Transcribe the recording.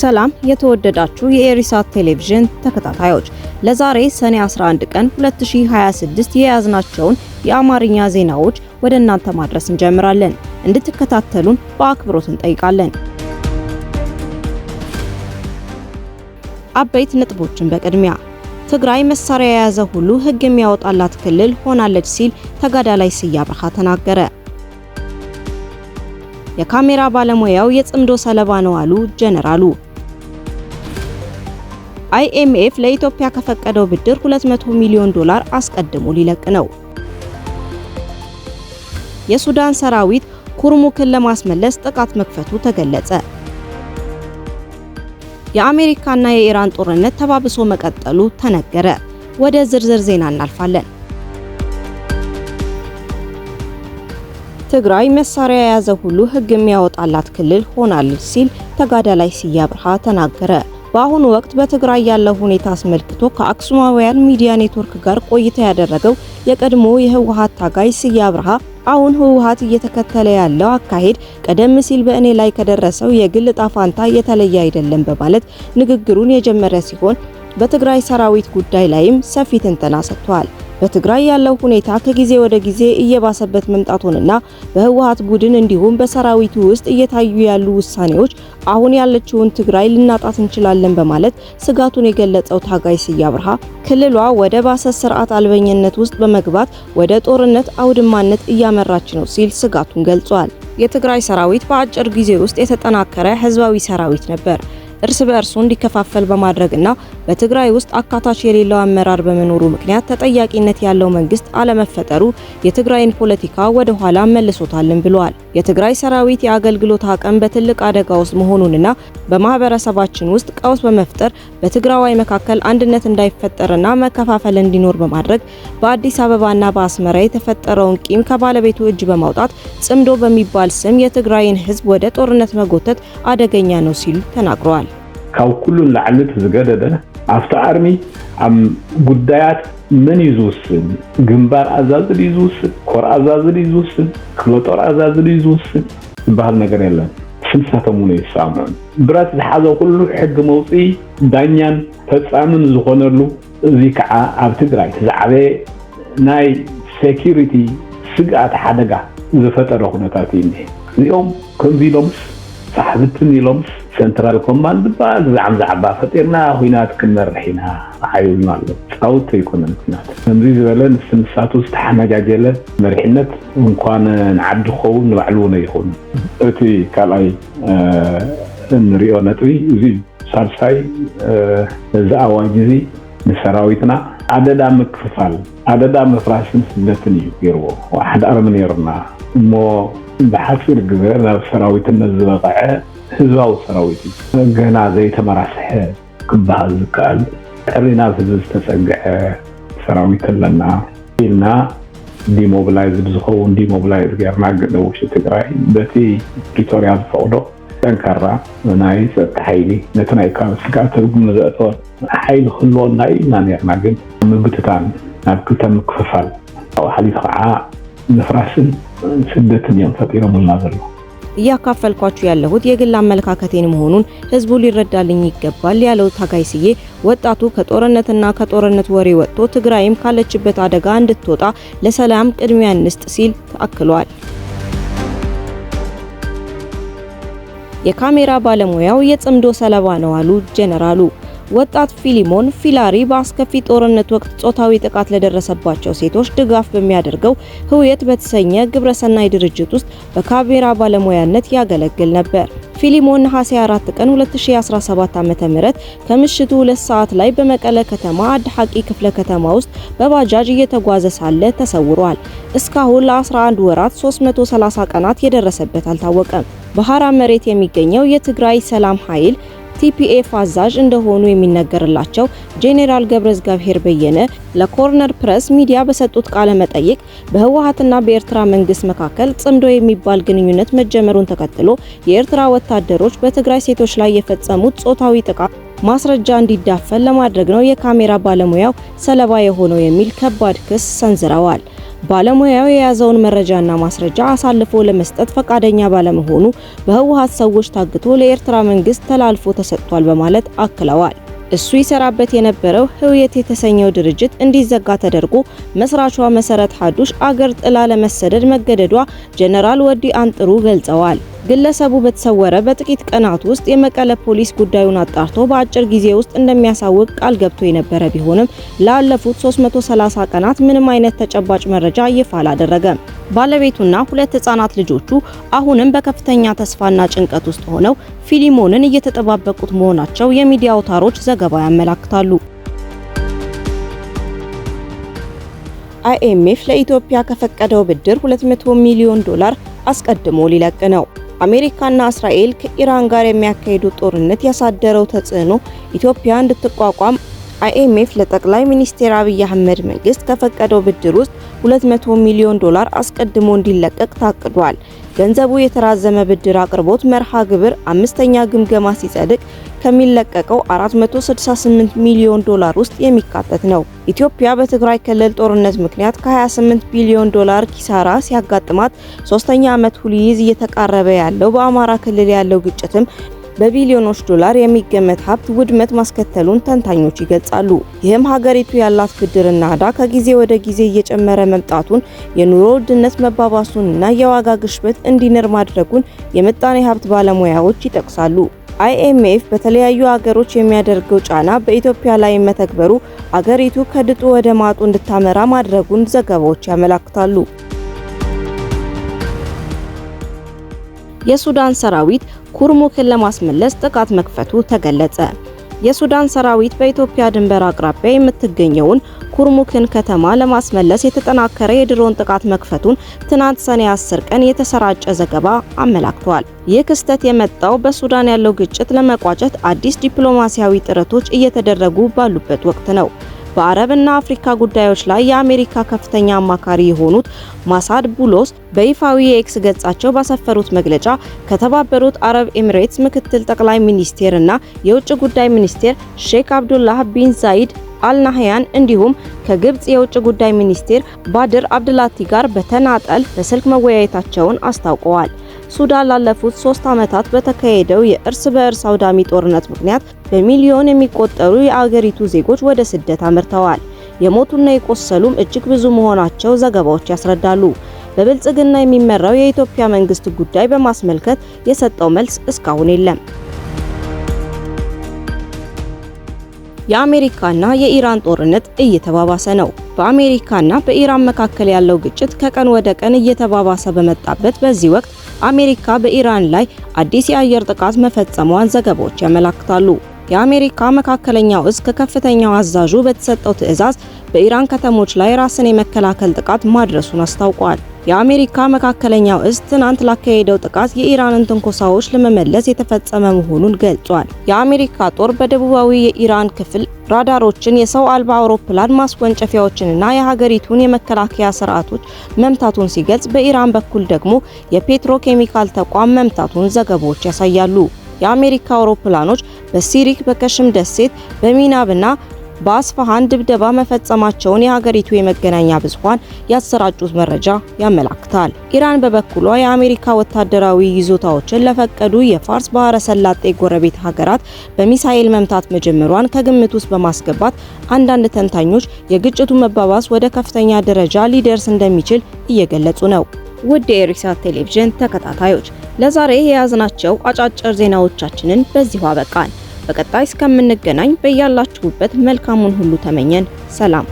ሰላም የተወደዳችሁ የኤሪሳት ቴሌቪዥን ተከታታዮች፣ ለዛሬ ሰኔ 11 ቀን 2026 የያዝናቸውን የአማርኛ ዜናዎች ወደ እናንተ ማድረስ እንጀምራለን። እንድትከታተሉን በአክብሮት እንጠይቃለን። አበይት ነጥቦችን በቅድሚያ ትግራይ መሳሪያ የያዘ ሁሉ ሕግ የሚያወጣላት ክልል ሆናለች ሲል ተጋዳላይ ስዬ አብርሃ ተናገረ። የካሜራ ባለሙያው የጽምዶ ሰለባ ነው አሉ ጀነራሉ። IMF ለኢትዮጵያ ከፈቀደው ብድር $200 ሚሊዮን አስቀድሞ ሊለቅ ነው። የሱዳን ሰራዊት ኩርሙክን ለማስመለስ ጥቃት መክፈቱ ተገለጸ። የአሜሪካና የኢራን ጦርነት ተባብሶ መቀጠሉ ተነገረ። ወደ ዝርዝር ዜና እናልፋለን። ትግራይ መሳሪያ የያዘ ሁሉ ሕግ የሚያወጣላት ክልል ሆናለች ሲል ተጋዳላይ ስዬ አብርሃ ተናገረ። በአሁኑ ወቅት በትግራይ ያለው ሁኔታ አስመልክቶ ከአክሱማውያን ሚዲያ ኔትወርክ ጋር ቆይታ ያደረገው የቀድሞ የህወሓት ታጋይ ስዬ አብርሃ አሁን ህወሓት እየተከተለ ያለው አካሄድ ቀደም ሲል በእኔ ላይ ከደረሰው የግል ጣፋንታ የተለየ አይደለም በማለት ንግግሩን የጀመረ ሲሆን በትግራይ ሰራዊት ጉዳይ ላይም ሰፊ ትንተና ሰጥቷል። በትግራይ ያለው ሁኔታ ከጊዜ ወደ ጊዜ እየባሰበት መምጣቱንና በህወሓት ቡድን እንዲሁም በሰራዊቱ ውስጥ እየታዩ ያሉ ውሳኔዎች አሁን ያለችውን ትግራይ ልናጣት እንችላለን በማለት ስጋቱን የገለጸው ታጋይ ስዬ አብርሃ ክልሏ ወደ ባሰ ስርዓት አልበኝነት ውስጥ በመግባት ወደ ጦርነት አውድማነት እያመራች ነው ሲል ስጋቱን ገልጿል። የትግራይ ሰራዊት በአጭር ጊዜ ውስጥ የተጠናከረ ህዝባዊ ሰራዊት ነበር። እርስ በእርሱ እንዲከፋፈል በማድረግና በትግራይ ውስጥ አካታች የሌለው አመራር በመኖሩ ምክንያት ተጠያቂነት ያለው መንግስት አለመፈጠሩ የትግራይን ፖለቲካ ወደ ኋላ መልሶታልን ብለዋል። የትግራይ ሰራዊት የአገልግሎት አቅም በትልቅ አደጋ ውስጥ መሆኑንና በማህበረሰባችን ውስጥ ቀውስ በመፍጠር በትግራዋይ መካከል አንድነት እንዳይፈጠርና መከፋፈል እንዲኖር በማድረግ በአዲስ አበባና በአስመራ የተፈጠረውን ቂም ከባለቤቱ እጅ በማውጣት ጽምዶ በሚባል ስም የትግራይን ህዝብ ወደ ጦርነት መጎተት አደገኛ ነው ሲሉ ተናግረዋል። ካብ ኩሉ ላዕልት ዝገደደ አፍታ አርሚ ጉዳያት ምን ይዙስን ግንባር አዛዝል ይዙስን ኮር አዛዝል ይዙስን ክሎጦር አዛዝል ይዙስን ባህል ነገር የለም። ስንሳተሙ ነው ይሳመን ብራት ዝሓዘ ሁሉ ሕግ መውፂ ዳኛን ፈጻምን ዝኾነሉ እዚ ከዓ ኣብ ትግራይ ዝዓበ ናይ ሴኩሪቲ ስጋት ሓደጋ ዝፈጠረ ኩነታት እዩ። እዚኦም ከምዚሎምስ ሳሕብትን ኢሎምስ سنترال كوماند باز زعم فطيرنا هينات كنرحينا عيون الله صوت يكون نات نمزي زبلن سنساتو استحماجاجله مرحنت እንኳን نعد خو نبعلونا يكون اتي كالاي እንሪኦ ነጥቢ እዚ ሳርሳይ ዘአዋን ጊዜ ንሰራዊትና አደዳ መክፈፋል አደዳ መፍራስን ስለትን ይገርዎ ዋحد አርመን ይርና ሞ በሐፍር ግበ ናብ ሰራዊትና ዝበቃዐ ህዝባው ሰራዊት ገና ዘይተመራሰሐ ክባል ዝካል ቀሪና ህዝብ ተጸገዐ ሰራዊት ለና ኢልና ዲሞቢላይዝ ዝኸውን ዲሞቢላይዝ ገርና ገደውሽ ትግራይ በቲ ፕሪቶሪያ ፈውዶ ጠንካራ ናይ ኃይሊ ነተናይ ካስጋት ትርጉም ዘአቶ ኃይል ሁሉና ኢናኔርና ግን ምብትታን ናብ ከተም ክፈፋል አው ሐሊት ኸዓ ንፍራስን ስደትን የምፈጥረሙና ዘሎ እያካፈልኳችሁ ያለሁት የግል አመለካከቴን መሆኑን ህዝቡ ሊረዳልኝ ይገባል ያለው ታጋይ ስዬ ወጣቱ ከጦርነትና ከጦርነት ወሬ ወጥቶ ትግራይም ካለችበት አደጋ እንድትወጣ ለሰላም ቅድሚያ እንስጥ ሲል ተአክሏል። የካሜራ ባለሙያው የጽምዶ ሰለባ ነው አሉ ጀነራሉ። ወጣት ፊሊሞን ፊላሪ በአስከፊ ጦርነት ወቅት ጾታዊ ጥቃት ለደረሰባቸው ሴቶች ድጋፍ በሚያደርገው ህውየት በተሰኘ ግብረሰናይ ድርጅት ውስጥ በካሜራ ባለሙያነት ያገለግል ነበር። ፊሊሞን ነሐሴ 4 ቀን 2017 ዓ.ም ከምሽቱ 2 ሰዓት ላይ በመቀለ ከተማ አድሐቂ ክፍለ ከተማ ውስጥ በባጃጅ እየተጓዘ ሳለ ተሰውሯል። እስካሁን ለ11 ወራት 330 ቀናት የደረሰበት አልታወቀም። በሐራ መሬት የሚገኘው የትግራይ ሰላም ኃይል TPF አዛዥ እንደሆኑ የሚነገርላቸው ጄኔራል ገብረዝጋብሔር በየነ ለኮርነር ፕሬስ ሚዲያ በሰጡት ቃለ መጠይቅ በህወሓትና በኤርትራ መንግስት መካከል ጽምዶ የሚባል ግንኙነት መጀመሩን ተከትሎ የኤርትራ ወታደሮች በትግራይ ሴቶች ላይ የፈጸሙት ጾታዊ ጥቃት ማስረጃ እንዲዳፈን ለማድረግ ነው የካሜራ ባለሙያው ሰለባ የሆነው የሚል ከባድ ክስ ሰንዝረዋል። ባለሙያው የያዘውን መረጃና ማስረጃ አሳልፎ ለመስጠት ፈቃደኛ ባለመሆኑ በህወሓት ሰዎች ታግቶ ለኤርትራ መንግስት ተላልፎ ተሰጥቷል በማለት አክለዋል። እሱ ይሰራበት የነበረው ህውየት የተሰኘው ድርጅት እንዲዘጋ ተደርጎ መስራቿ መሰረት ሀዱሽ አገር ጥላ ለመሰደድ መገደዷ ጀነራል ወዲ አንጥሩ ገልጸዋል። ግለሰቡ በተሰወረ በጥቂት ቀናት ውስጥ የመቀለ ፖሊስ ጉዳዩን አጣርቶ በአጭር ጊዜ ውስጥ እንደሚያሳውቅ ቃል ገብቶ የነበረ ቢሆንም ላለፉት 330 ቀናት ምንም አይነት ተጨባጭ መረጃ ይፋ አላደረገም። ባለቤቱና 2 ህጻናት ልጆቹ አሁንም በከፍተኛ ተስፋና ጭንቀት ውስጥ ሆነው ፊሊሞንን እየተጠባበቁት መሆናቸው የሚዲያ አውታሮች ዘገባ ያመለክታሉ። IMF ለኢትዮጵያ ከፈቀደው ብድር $200 ሚሊዮን አስቀድሞ ሊለቅ ነው። አሜሪካና እስራኤል ከኢራን ጋር የሚያካሂዱት ጦርነት ያሳደረው ተጽዕኖ ኢትዮጵያ እንድትቋቋም IMF ለጠቅላይ ሚኒስትር አብይ አህመድ መንግስት ከፈቀደው ብድር ውስጥ $200 ሚሊዮን አስቀድሞ እንዲለቀቅ ታቅዷል። ገንዘቡ የተራዘመ ብድር አቅርቦት መርሃ ግብር 5ኛ ግምገማ ሲጸድቅ ከሚለቀቀው $468 ሚሊዮን ውስጥ የሚካተት ነው። ኢትዮጵያ በትግራይ ክልል ጦርነት ምክንያት ከ$28 ቢሊዮን ኪሳራ ሲያጋጥማት 3ኛ ዓመቱ ሊይዝ እየተቃረበ ያለው በአማራ ክልል ያለው ግጭትም በቢሊዮኖች ዶላር የሚገመት ሀብት ውድመት ማስከተሉን ተንታኞች ይገልጻሉ። ይህም ሀገሪቱ ያላት ብድርና ዕዳ ከጊዜ ወደ ጊዜ እየጨመረ መምጣቱን፣ የኑሮ ውድነት መባባሱንና የዋጋ ግሽበት እንዲንር ማድረጉን የምጣኔ ሀብት ባለሙያዎች ይጠቅሳሉ። IMF በተለያዩ ሀገሮች የሚያደርገው ጫና በኢትዮጵያ ላይ መተግበሩ አገሪቱ ከድጡ ወደ ማጡ እንድታመራ ማድረጉን ዘገባዎች ያመለክታሉ። የሱዳን ሰራዊት ኩርሙክን ለማስመለስ ጥቃት መክፈቱ ተገለጸ። የሱዳን ሰራዊት በኢትዮጵያ ድንበር አቅራቢያ የምትገኘውን ኩርሙክን ከተማ ለማስመለስ የተጠናከረ የድሮን ጥቃት መክፈቱን ትናንት ሰኔ 10 ቀን የተሰራጨ ዘገባ አመላክቷል። ይህ ክስተት የመጣው በሱዳን ያለው ግጭት ለመቋጨት አዲስ ዲፕሎማሲያዊ ጥረቶች እየተደረጉ ባሉበት ወቅት ነው። በአረብና አፍሪካ ጉዳዮች ላይ የአሜሪካ ከፍተኛ አማካሪ የሆኑት ማሳድ ቡሎስ በይፋዊ የኤክስ ገጻቸው ባሰፈሩት መግለጫ ከተባበሩት አረብ ኤሚሬትስ ምክትል ጠቅላይ ሚኒስቴር እና የውጭ ጉዳይ ሚኒስቴር ሼክ አብዱላህ ቢን ዛይድ አልናህያን እንዲሁም ከግብጽ የውጭ ጉዳይ ሚኒስቴር ባድር አብድላቲ ጋር በተናጠል በስልክ መወያየታቸውን አስታውቀዋል። ሱዳን ላለፉት 3 ዓመታት በተካሄደው የእርስ በእርስ አውዳሚ ጦርነት ምክንያት በሚሊዮን የሚቆጠሩ የአገሪቱ ዜጎች ወደ ስደት አምርተዋል። የሞቱና የቆሰሉም እጅግ ብዙ መሆናቸው ዘገባዎች ያስረዳሉ። በብልጽግና የሚመራው የኢትዮጵያ መንግስት ጉዳይ በማስመልከት የሰጠው መልስ እስካሁን የለም። የአሜሪካና የኢራን ጦርነት እየተባባሰ ነው። በአሜሪካና በኢራን መካከል ያለው ግጭት ከቀን ወደ ቀን እየተባባሰ በመጣበት በዚህ ወቅት አሜሪካ በኢራን ላይ አዲስ የአየር ጥቃት መፈጸሟን ዘገባዎች ያመለክታሉ። የአሜሪካ መካከለኛው እዝ ከከፍተኛው አዛዡ በተሰጠው ትዕዛዝ በኢራን ከተሞች ላይ ራስን የመከላከል ጥቃት ማድረሱን አስታውቋል። የአሜሪካ መካከለኛው እዝ ትናንት ላካሄደው ጥቃት የኢራንን ትንኮሳዎች ለመመለስ የተፈጸመ መሆኑን ገልጿል። የአሜሪካ ጦር በደቡባዊ የኢራን ክፍል ራዳሮችን፣ የሰው አልባ አውሮፕላን ማስወንጨፊያዎችንና የሀገሪቱን የመከላከያ ስርዓቶች መምታቱን ሲገልጽ፣ በኢራን በኩል ደግሞ የፔትሮኬሚካል ተቋም መምታቱን ዘገባዎች ያሳያሉ። የአሜሪካ አውሮፕላኖች በሲሪክ፣ በከሽም ደሴት፣ በሚናብና በአስፋሃን ድብደባ መፈጸማቸውን የሀገሪቱ የመገናኛ ብዙሃን ያሰራጩት መረጃ ያመለክታል። ኢራን በበኩሏ የአሜሪካ ወታደራዊ ይዞታዎችን ለፈቀዱ የፋርስ ባህረ ሰላጤ ጎረቤት ሀገራት በሚሳኤል መምታት መጀመሯን ከግምት ውስጥ በማስገባት አንዳንድ ተንታኞች የግጭቱ መባባስ ወደ ከፍተኛ ደረጃ ሊደርስ እንደሚችል እየገለጹ ነው። ውድ የኢሪሳት ቴሌቪዥን ተከታታዮች ለዛሬ የያዝናቸው አጫጭር ዜናዎቻችንን በዚሁ አበቃን። በቀጣይ እስከምንገናኝ በያላችሁበት መልካሙን ሁሉ ተመኘን። ሰላም።